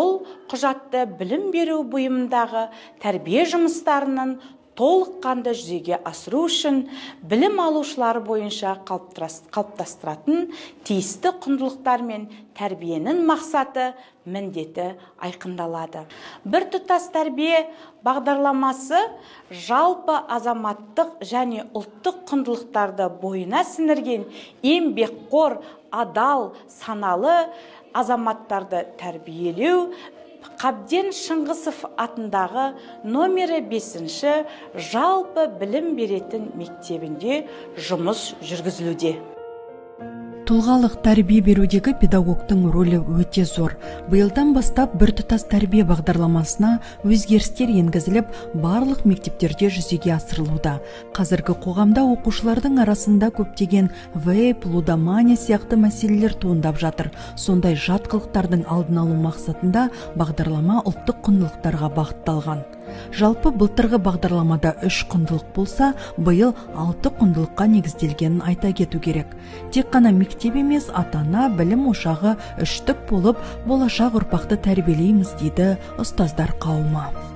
Бұл құжатты білім беру бұйымындағы тәрбие жұмыстарының толыққанды жүзеге асыру үшін білім алушылар бойынша қалыптастыратын тиісті құндылықтар мен тәрбиенің мақсаты, міндеті айқындалады. Біртұтас тәрбие бағдарламасы жалпы азаматтық және ұлттық құндылықтарды бойына сіңірген еңбекқор, адал, саналы азаматтарды тәрбиелеу Қабден Шыңғысов атындағы номері 5-ші жалпы білім беретін мектебінде жұмыс жүргізілуде. Тұлғалық тәрбие берудегі педагогтың рөлі өте зор. Биылдан бастап біртұтас тәрбие бағдарламасына өзгерістер енгізіліп, барлық мектептерде жүзеге асырылуда. Қазіргі қоғамда оқушылардың арасында көптеген вейп, лудомания сияқты мәселелер туындап жатыр. Сондай жат қылықтардың алдын алу мақсатында бағдарлама ұлттық құндылықтарға бағытталған. Жалпы былтырғы бағдарламада 3 құндылық болса, биыл 6 құндылыққа негізделгенін айта кету керек. Тек қана мектеп емес, ата-ана, білім ошағы үштік болып, болашақ ұрпақты тәрбиелейміз дейді ұстаздар қауымы.